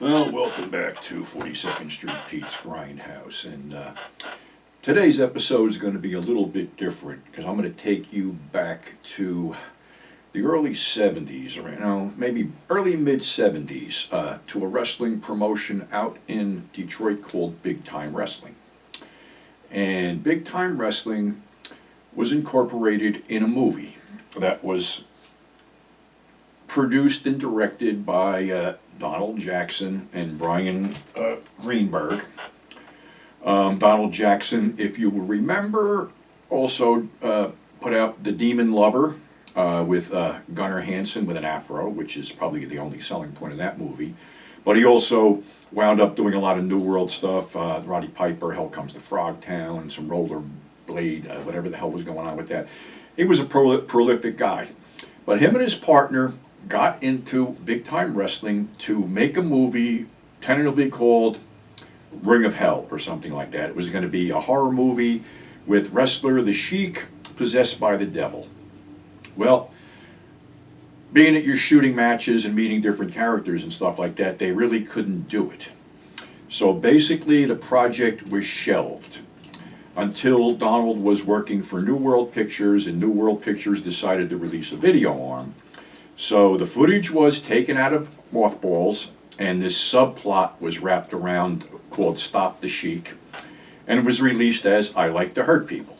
Well, welcome back to 42nd Street Pete's Grindhouse, and today's episode is going to be a little bit different because I'm going to take you back to the early 70s, or maybe early mid 70s, to a wrestling promotion out in Detroit called Big Time Wrestling. And Big Time Wrestling was incorporated in a movie that was produced and directed by Donald Jackson and Brian Greenberg. Donald Jackson, if you will remember, also put out The Demon Lover with Gunnar Hansen with an afro, which is probably the only selling point of that movie. But he also wound up doing a lot of New World stuff, Roddy Piper, Hell Comes to Frogtown, some Rollerblade, whatever the hell was going on with that. He was a prolific guy. But him and his partner got into Big Time Wrestling to make a movie tentatively called Ring of Hell or something like that. It was going to be a horror movie with wrestler The Sheik possessed by the devil. Well, being that you're shooting matches and meeting different characters and stuff like that, they really couldn't do it. So basically the project was shelved until Donald was working for New World Pictures, and New World Pictures decided to release a video on him. So the footage was taken out of mothballs, and this subplot was wrapped around called Stop the Sheik, and it was released as I Like to Hurt People.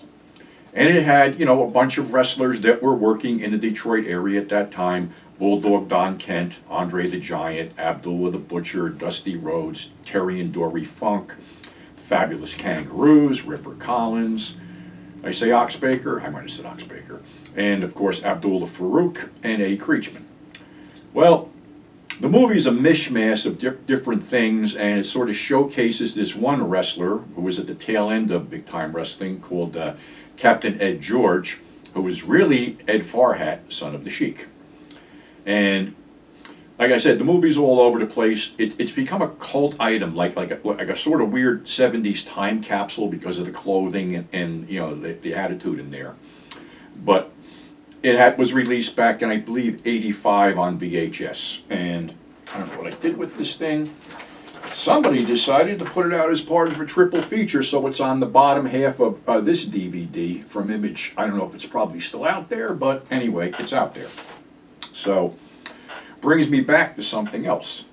And it had, a bunch of wrestlers that were working in the Detroit area at that time: Bulldog Don Kent, Andre the Giant, Abdullah the Butcher, Dusty Rhodes, Terry and Dory Funk, Fabulous Kangaroos, Ripper Collins. I say Oxbaker? I might have said Oxbaker. And, of course, Abdullah Farouk and Eddie Creechman. Well, the movie is a mishmash of different things, and it sort of showcases this one wrestler who was at the tail end of Big Time Wrestling called Captain Ed George, who was really Ed Farhat, son of the Sheik. And like I said, the movie's all over the place. It's become a cult item, like a sort of weird 70s time capsule because of the clothing and the attitude in there. But it was released back in, I believe, 85 on VHS. And I don't know what I did with this thing. Somebody decided to put it out as part of a triple feature, so it's on the bottom half of this DVD from Image. I don't know if it's probably still out there, but anyway, it's out there. So brings me back to something else.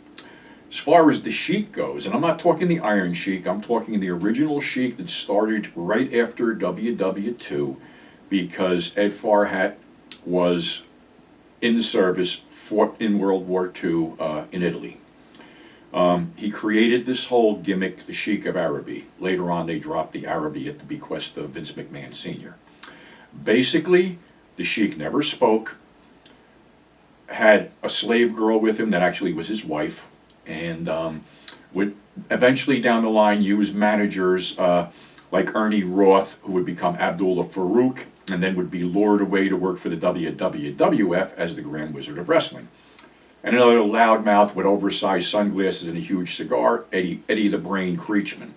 As far as the Sheik goes, and I'm not talking the Iron Sheik, I'm talking the original Sheik that started right after WW2, because Ed Farhat was in the service, fought in World War II in Italy. He created this whole gimmick, the Sheik of Araby. Later on, they dropped the Araby at the bequest of Vince McMahon Sr. Basically, the Sheik never spoke, had a slave girl with him that actually was his wife, and would eventually down the line use managers like Ernie Roth, who would become Abdullah Farouk, and then would be lured away to work for the WWF as the Grand Wizard of Wrestling. And another loudmouth with oversized sunglasses and a huge cigar, Eddie the Brain Creechman.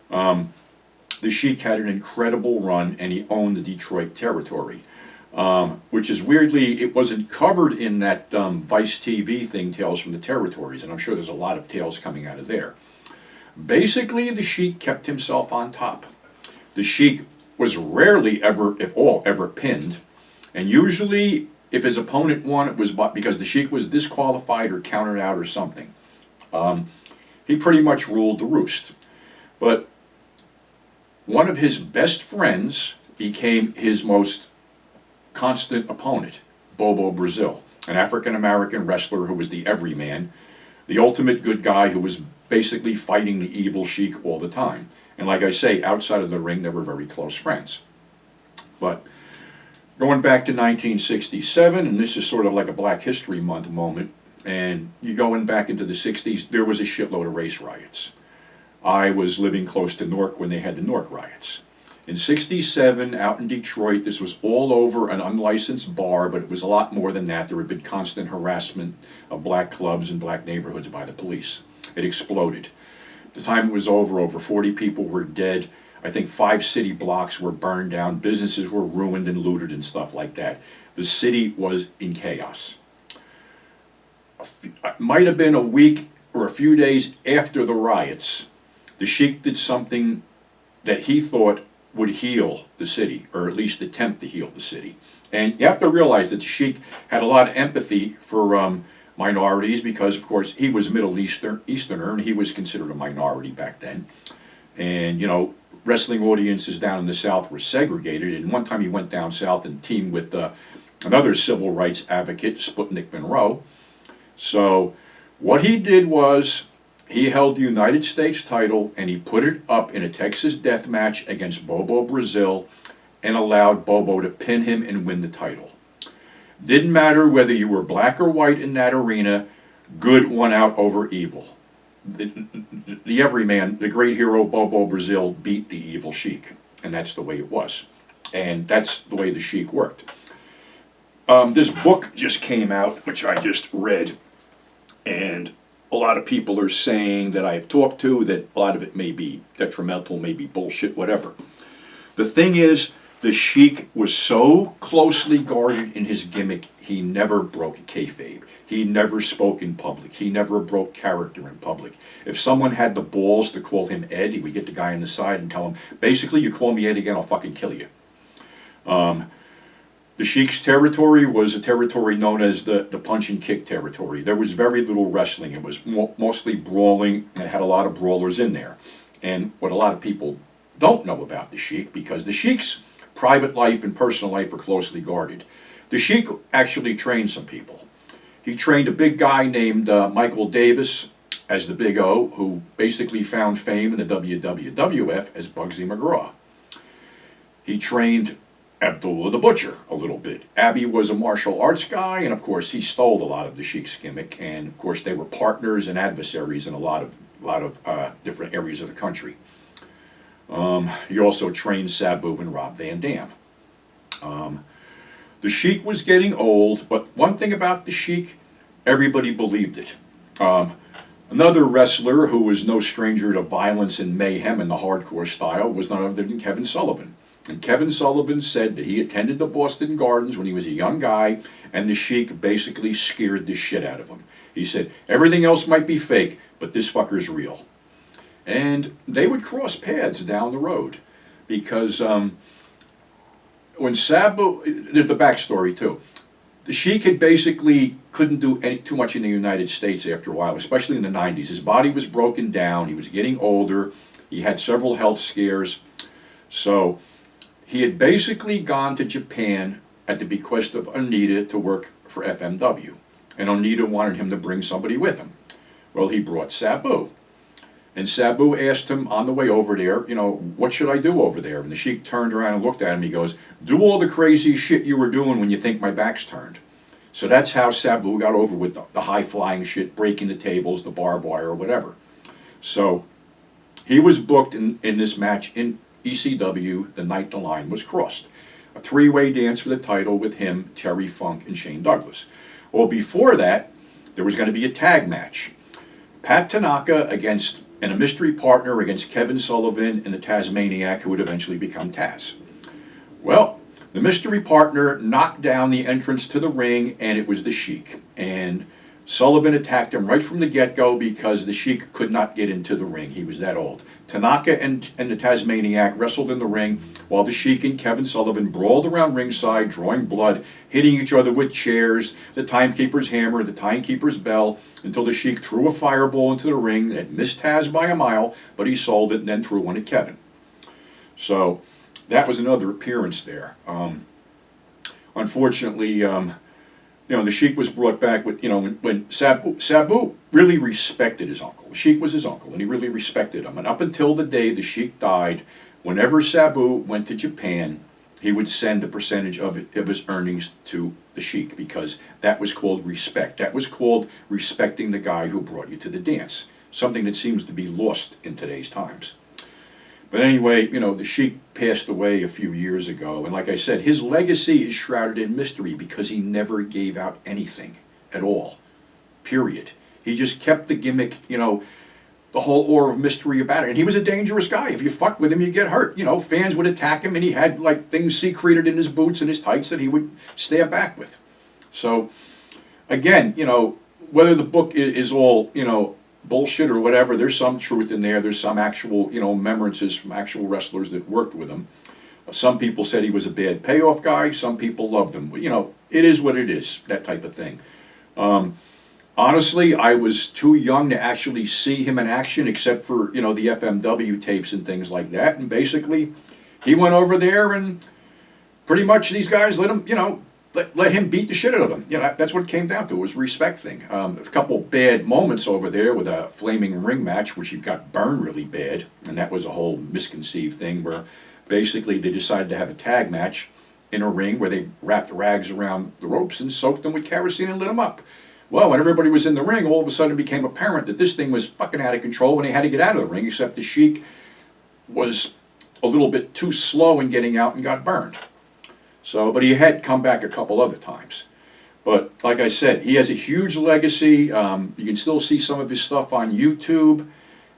The Sheik had an incredible run, and he owned the Detroit territory. Which is weirdly, it wasn't covered in that Vice TV thing, Tales from the Territories, and I'm sure there's a lot of tales coming out of there. Basically, the Sheik kept himself on top. The Sheik was rarely ever, if all, ever pinned, and usually, if his opponent won, it was because the Sheik was disqualified or counted out or something. He pretty much ruled the roost. But one of his best friends became his most constant opponent, Bobo Brazil, an African-American wrestler who was the everyman, the ultimate good guy who was basically fighting the evil Sheik all the time. And like I say, outside of the ring, they were very close friends. But going back to 1967, and this is sort of like a Black History Month moment, and you going back into the 60s, there was a shitload of race riots. I was living close to Newark when they had the Newark riots. In 67, out in Detroit, this was all over an unlicensed bar, but it was a lot more than that. There had been constant harassment of black clubs and black neighborhoods by the police. It exploded. The time it was over 40 people were dead. I think 5 city blocks were burned down. Businesses were ruined and looted and stuff like that. The city was in chaos. It might have been a week or a few days after the riots, the Sheik did something that he thought would heal the city, or at least attempt to heal the city. And you have to realize that the Sheik had a lot of empathy for minorities because, of course, he was Middle Easterner, and he was considered a minority back then. And, you know, wrestling audiences down in the South were segregated. And one time he went down south and teamed with another civil rights advocate, Sputnik Monroe. So what he did was he held the United States title and he put it up in a Texas death match against Bobo Brazil and allowed Bobo to pin him and win the title. Didn't matter whether you were black or white in that arena, good won out over evil. The everyman, the great hero Bobo Brazil, beat the evil Sheik, and that's the way it was. And that's the way the Sheik worked. This book just came out, which I just read, and a lot of people are saying that I've talked to that a lot of it may be detrimental, maybe bullshit, whatever. The thing is, the Sheik was so closely guarded in his gimmick, he never broke kayfabe. He never spoke in public. He never broke character in public. If someone had the balls to call him Ed, he would get the guy on the side and tell him, basically, you call me Ed again, I'll fucking kill you. The Sheik's territory was a territory known as the punch and kick territory. There was very little wrestling. It was mostly brawling, and it had a lot of brawlers in there. And what a lot of people don't know about the Sheik, because the Sheik's private life and personal life are closely guarded. The Sheik actually trained some people. He trained a big guy named Michael Davis as the Big O, who basically found fame in the WWF as Bugsy McGraw. He trained Abdullah the Butcher a little bit. Abby was a martial arts guy, and of course he stole a lot of the Sheik's gimmick, and of course they were partners and adversaries in a lot of different areas of the country. He also trained Sabu and Rob Van Dam. The Sheik was getting old, but one thing about the Sheik, everybody believed it. Another wrestler who was no stranger to violence and mayhem in the hardcore style was none other than Kevin Sullivan. And Kevin Sullivan said that he attended the Boston Gardens when he was a young guy, and the Sheik basically scared the shit out of him. He said, everything else might be fake, but this fucker's real. And they would cross paths down the road, because when Sabu, there's the backstory too. The Sheik had basically couldn't do too much in the United States after a while, especially in the 90s. His body was broken down, he was getting older, he had several health scares, so he had basically gone to Japan at the bequest of Onita to work for FMW. And Onita wanted him to bring somebody with him. Well, he brought Sabu. And Sabu asked him on the way over there, you know, what should I do over there? And the Sheik turned around and looked at him. He goes, do all the crazy shit you were doing when you think my back's turned. So that's how Sabu got over with the high-flying shit, breaking the tables, the barbed wire, or whatever. So he was booked in this match in ECW the night the line was crossed. A three-way dance for the title with him, Terry Funk, and Shane Douglas. Well, before that, there was going to be a tag match. Pat Tanaka and a mystery partner against Kevin Sullivan and the Tasmaniac, who would eventually become Taz. Well, the mystery partner knocked down the entrance to the ring, and it was the Sheik. And Sullivan attacked him right from the get-go because the Sheik could not get into the ring. He was that old. Tanaka and the Tasmaniac wrestled in the ring while the Sheik and Kevin Sullivan brawled around ringside, drawing blood, hitting each other with chairs, the timekeeper's hammer, the timekeeper's bell, until the Sheik threw a fireball into the ring that missed Taz by a mile, but he sold it and then threw one at Kevin. So that was another appearance there. Unfortunately, the Sheik was brought back with, when Sabu really respected his uncle. The Sheik was his uncle, and he really respected him. And up until the day the Sheik died, whenever Sabu went to Japan, he would send a percentage of his earnings to the Sheik, because that was called respect. That was called respecting the guy who brought you to the dance, something that seems to be lost in today's times. But anyway, the Sheik passed away a few years ago, and like I said, his legacy is shrouded in mystery because he never gave out anything at all, period. He just kept the gimmick, the whole aura of mystery about it. And he was a dangerous guy. If you fucked with him, you'd get hurt. Fans would attack him, and he had things secreted in his boots and his tights that he would stab back with. So, again, whether the book is all, bullshit or whatever, there's some truth in there. There's some actual, remembrances from actual wrestlers that worked with him. Some people said he was a bad payoff guy. Some people loved him. It is what it is, that type of thing. Honestly, I was too young to actually see him in action, except for, the FMW tapes and things like that. And basically, he went over there and pretty much these guys let him, let him beat the shit out of them. That's what it came down to. It was a respect thing. A couple bad moments over there with a flaming ring match, which he got burned really bad. And that was a whole misconceived thing where basically they decided to have a tag match in a ring where they wrapped rags around the ropes and soaked them with kerosene and lit them up. Well, when everybody was in the ring, all of a sudden it became apparent that this thing was fucking out of control and they had to get out of the ring, except the Sheik was a little bit too slow in getting out and got burned. So, but he had come back a couple other times. But like I said, he has a huge legacy. You can still see some of his stuff on YouTube,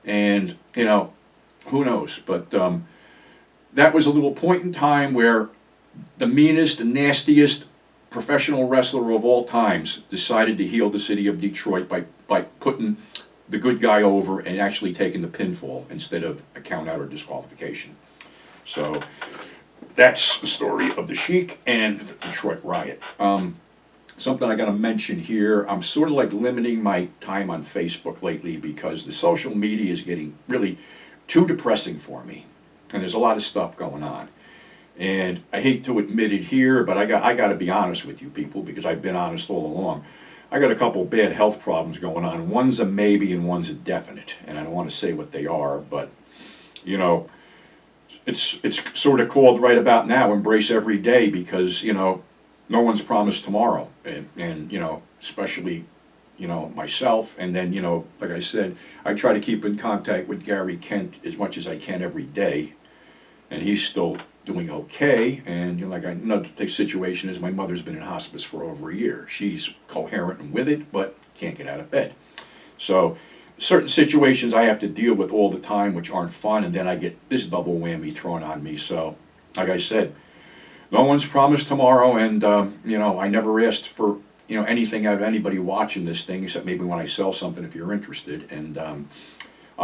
and who knows? But that was a little point in time where the meanest and nastiest professional wrestler of all times decided to heal the city of Detroit by putting the good guy over and actually taking the pinfall instead of a count out or disqualification. So that's the story of the Sheik and the Detroit Riot. Something I got to mention here, I'm sort of like limiting my time on Facebook lately because the social media is getting really too depressing for me. And there's a lot of stuff going on. And I hate to admit it here, but I got to be honest with you people because I've been honest all along. I got a couple bad health problems going on. One's a maybe and one's a definite. And I don't want to say what they are, but, it's sort of called right about now, embrace every day, because, no one's promised tomorrow. And especially, myself. And then, like I said, I try to keep in contact with Gary Kent as much as I can every day. And he's still doing okay. And, another situation is my mother's been in hospice for over a year. She's coherent and with it, but can't get out of bed. So certain situations I have to deal with all the time, which aren't fun, and then I get this double whammy thrown on me. So, like I said, no one's promised tomorrow, and I never asked for anything out of anybody watching this thing, except maybe when I sell something if you're interested. And I'm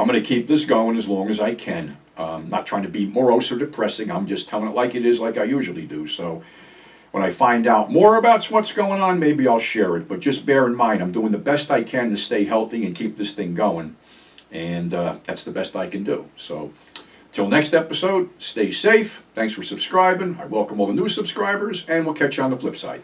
going to keep this going as long as I can. Not trying to be morose or depressing. I'm just telling it like it is, like I usually do. So when I find out more about what's going on, maybe I'll share it. But just bear in mind, I'm doing the best I can to stay healthy and keep this thing going. And that's the best I can do. So till next episode, stay safe. Thanks for subscribing. I welcome all the new subscribers, and we'll catch you on the flip side.